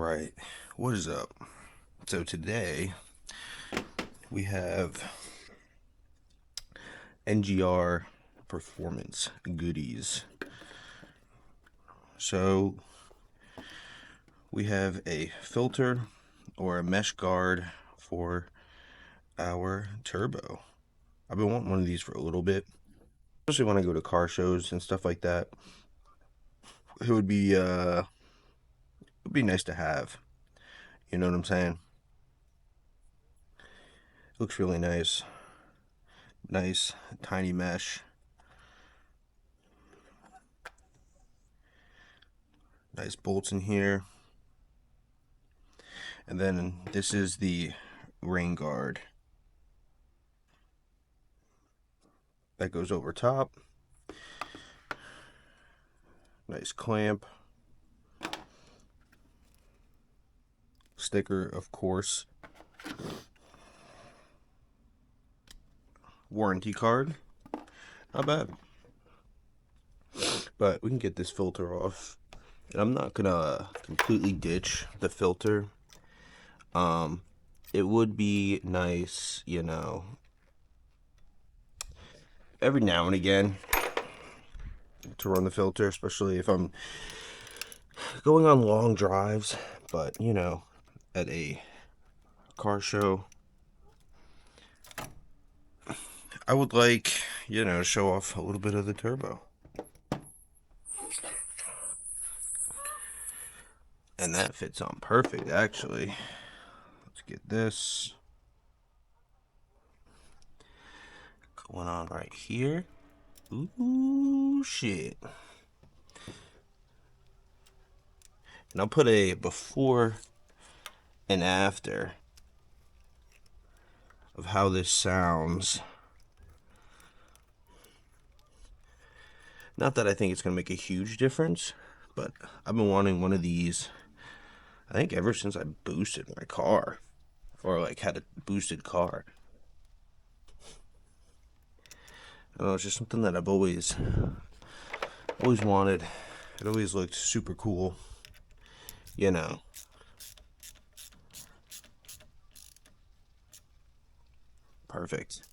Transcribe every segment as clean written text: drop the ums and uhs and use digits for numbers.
Alright, what is up? So today we have NGR performance goodies. So we have a filter or a mesh guard for our turbo. I've been wanting one of these for a little bit, especially when I go to car shows and stuff like that. It would be nice to have. You know what I'm saying? It looks really nice. Nice tiny mesh. Nice bolts in here. And then this is the rain guard that goes over top. Nice clamp. Sticker, of course. Warranty card. Not bad. But we can get this filter off. And I'm not gonna completely ditch the filter. It would be nice, you know, every now and again to run the filter, especially if I'm going on long drives. But, you know, at a car show, I would like, you know, show off a little bit of the turbo. And that fits on perfect, actually. Let's get this going on right here. Ooh, shit. And I'll put a before and after of how this sounds. Not that I think it's going to make a huge difference, but I've been wanting one of these, I think, ever since I boosted my car, or like had a boosted car. I don't know, it's just something that I've always wanted. It always looked super cool, you know. Perfect.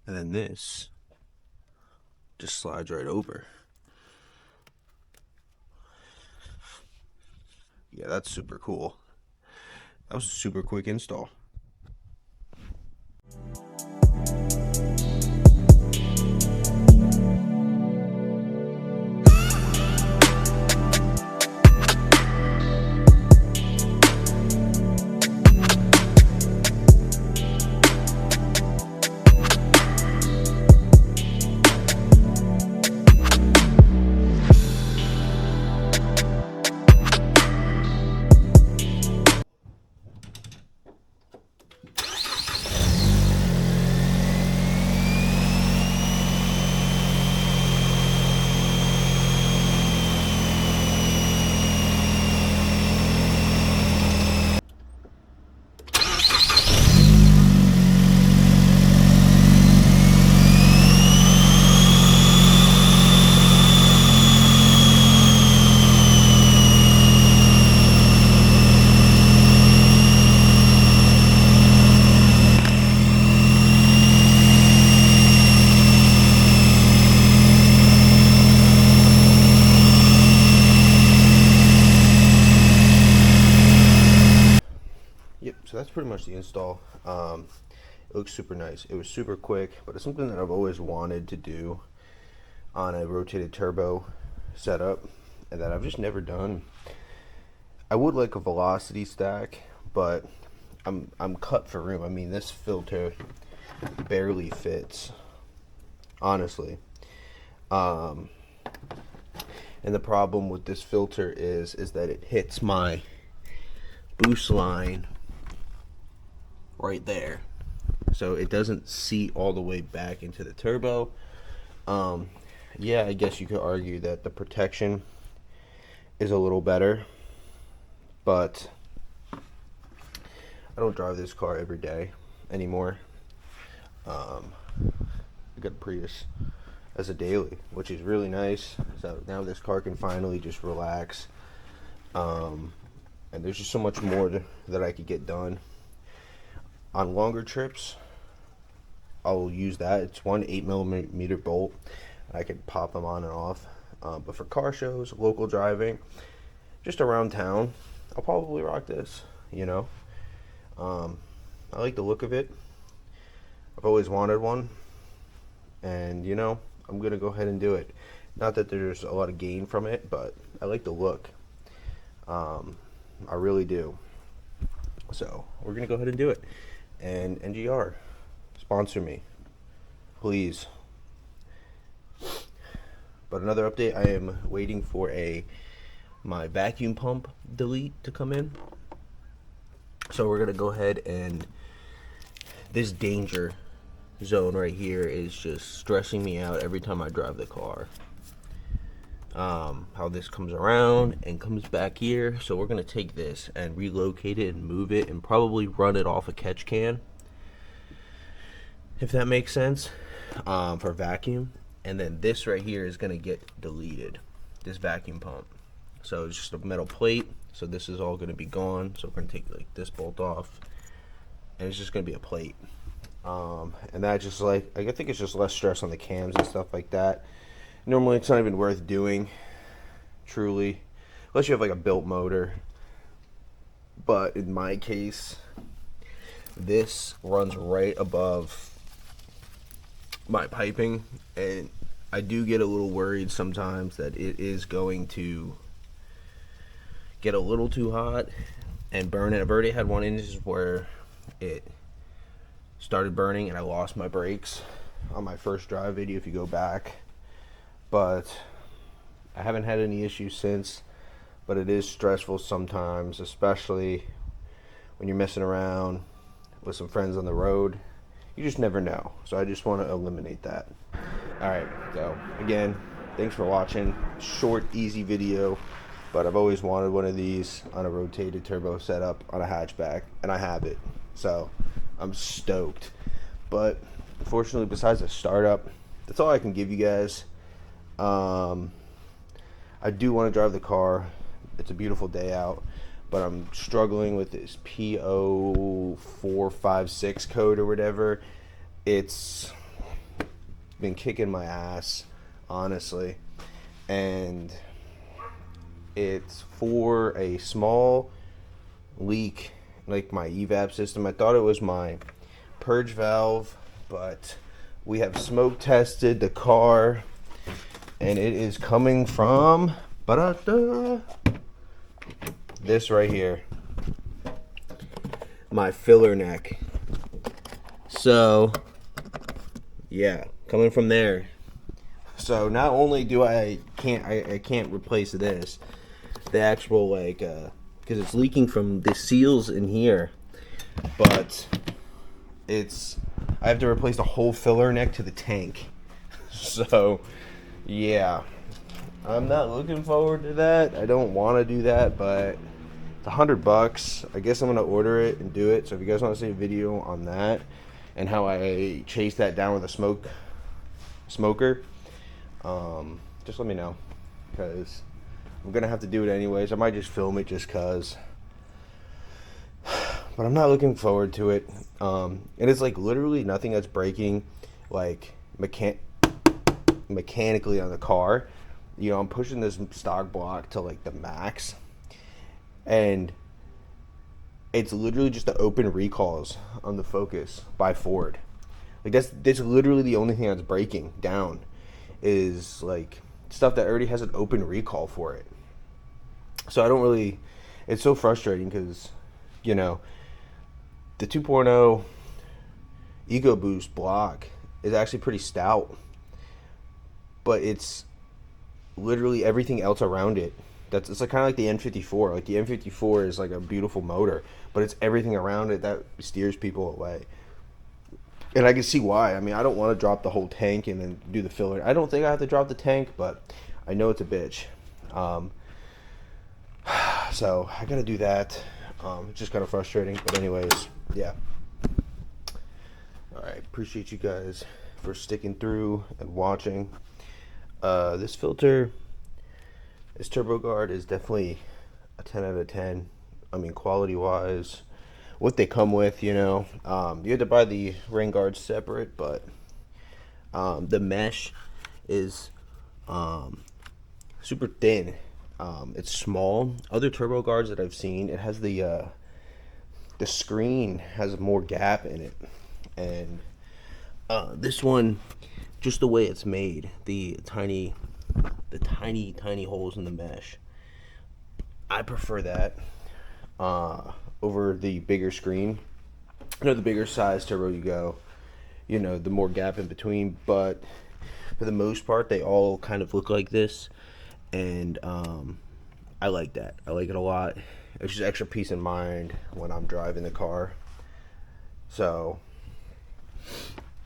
And then this just slides right over. Yeah, that's super cool. That was a super quick install. Yep, so that's pretty much the install. It looks super nice. It was super quick, but it's something that I've always wanted to do on a rotated turbo setup and that I've just never done. I would like a velocity stack, but I'm cut for room. I mean, this filter barely fits, honestly. And the problem with this filter is that it hits my boost line right there, so it doesn't seat all the way back into the turbo. Yeah, I guess you could argue that the protection is a little better, but I don't drive this car every day anymore. I got a Prius as a daily, which is really nice. So now this car can finally just relax. And there's just so much more that I could get done. On longer trips, I'll use that. It's one 8mm bolt. I can pop them on and off. But for car shows, local driving, just around town, I'll probably rock this, you know. I like the look of it. I've always wanted one. And, you know, I'm going to go ahead and do it. Not that there's a lot of gain from it, but I like the look. I really do. So, we're going to go ahead and do it. And NGR, sponsor me, please. But another update, I am waiting for my vacuum pump delete to come in. So we're going to go ahead and this danger zone right here is just stressing me out every time I drive the car. How this comes around and comes back here. So we're going to take this and relocate it and move it and probably run it off a catch can, if that makes sense, for vacuum. And then this right here is going to get deleted, this vacuum pump. So it's just a metal plate. So this is all going to be gone. So we're going to take like this bolt off, and it's just going to be a plate. And that just like, I think it's just less stress on the cams and stuff like that. Normally it's not even worth doing, truly, unless you have like a built motor. But in my case, this runs right above my piping, and I do get a little worried sometimes that it is going to get a little too hot and burn it. I've already had one instance where it started burning and I lost my brakes on my first drive video, if you go back. But I haven't had any issues since. But it is stressful sometimes, especially when you're messing around with some friends on the road. You just never know. So I just want to eliminate that. Alright, so again, thanks for watching. Short, easy video. But I've always wanted one of these on a rotated turbo setup on a hatchback, and I have it. So I'm stoked. But unfortunately, besides the startup, that's all I can give you guys. I do want to drive the car. It's a beautiful day out, but I'm struggling with this P0456 code or whatever. It's been kicking my ass, honestly. And it's for a small leak, like my evap system. I thought it was my purge valve, but we have smoke tested the car, and it is coming from this right here, my filler neck. So yeah, coming from there. So not only do I can't replace this, the actual like because it's leaking from the seals in here, but I have to replace the whole filler neck to the tank. So yeah, I'm not looking forward to that. I don't want to do that, but it's $100. I guess I'm gonna order it and do it. So if you guys want to see a video on that and how I chase that down with a smoker, just let me know, because I'm gonna have to do it anyways. I might just film it just cause, but I'm not looking forward to it. And it's like literally nothing that's breaking, like mechanically on the car. You know, I'm pushing this stock block to like the max, and it's literally just the open recalls on the Focus by Ford. Like that's literally the only thing that's breaking down, is like stuff that already has an open recall for it. So I don't really, it's so frustrating because, you know, the 2.0 EcoBoost block is actually pretty stout, but it's literally everything else around it. It's like kind of like the N54. Like the N54 is like a beautiful motor, but it's everything around it that steers people away. And I can see why. I mean, I don't want to drop the whole tank and then do the filler. I don't think I have to drop the tank, but I know it's a bitch. So I gotta do that. It's just kind of frustrating, but anyways, yeah. All right, appreciate you guys for sticking through and watching. This filter, this turbo guard is definitely a 10 out of 10. I mean, quality wise, what they come with, you know, you had to buy the rain guards separate, but the mesh is super thin. It's small. Other turbo guards that I've seen, it has the screen has more gap in it, and this one, just the way it's made, the tiny holes in the mesh, I prefer that over the bigger screen. You know, the bigger size turbo you go, you know, the more gap in between, but for the most part they all kind of look like this, and I like that. I like it a lot. It's just extra peace of mind when I'm driving the car. So,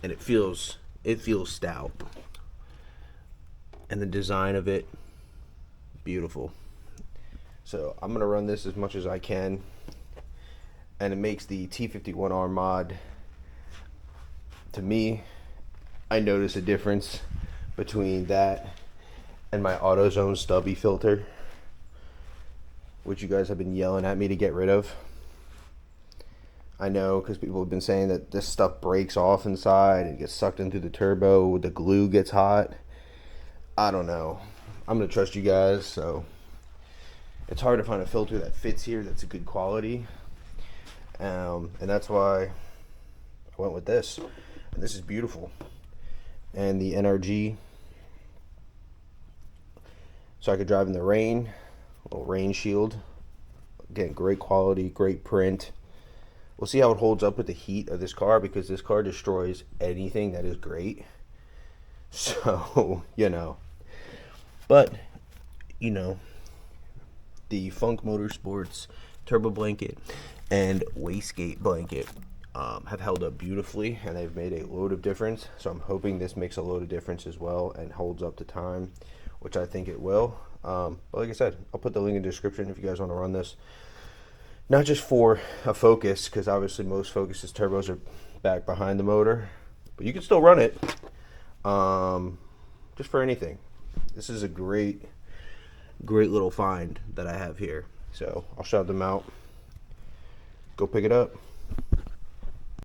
and it feels stout, and the design of it, beautiful. So I'm gonna run this as much as I can, and it makes the T51R mod, to me, I notice a difference between that and my AutoZone stubby filter, which you guys have been yelling at me to get rid of. I know, because people have been saying that this stuff breaks off inside and gets sucked into the turbo, the glue gets hot. I don't know. I'm gonna trust you guys, so it's hard to find a filter that fits here that's a good quality, and that's why I went with this. And this is beautiful. And the NRG, so I could drive in the rain, a little rain shield. Again, great quality, great print. We'll see how it holds up with the heat of this car, because this car destroys anything that is great. So, you know, but, you know, the Funk Motorsports turbo blanket and wastegate blanket have held up beautifully, and they've made a load of difference. So I'm hoping this makes a load of difference as well and holds up to time, which I think it will. But like I said, I'll put the link in the description if you guys want to run this. Not just for a Focus, because obviously most Focus's turbos are back behind the motor, but you can still run it. Just for anything. This is a great little find that I have here. So I'll shout them out. Go pick it up.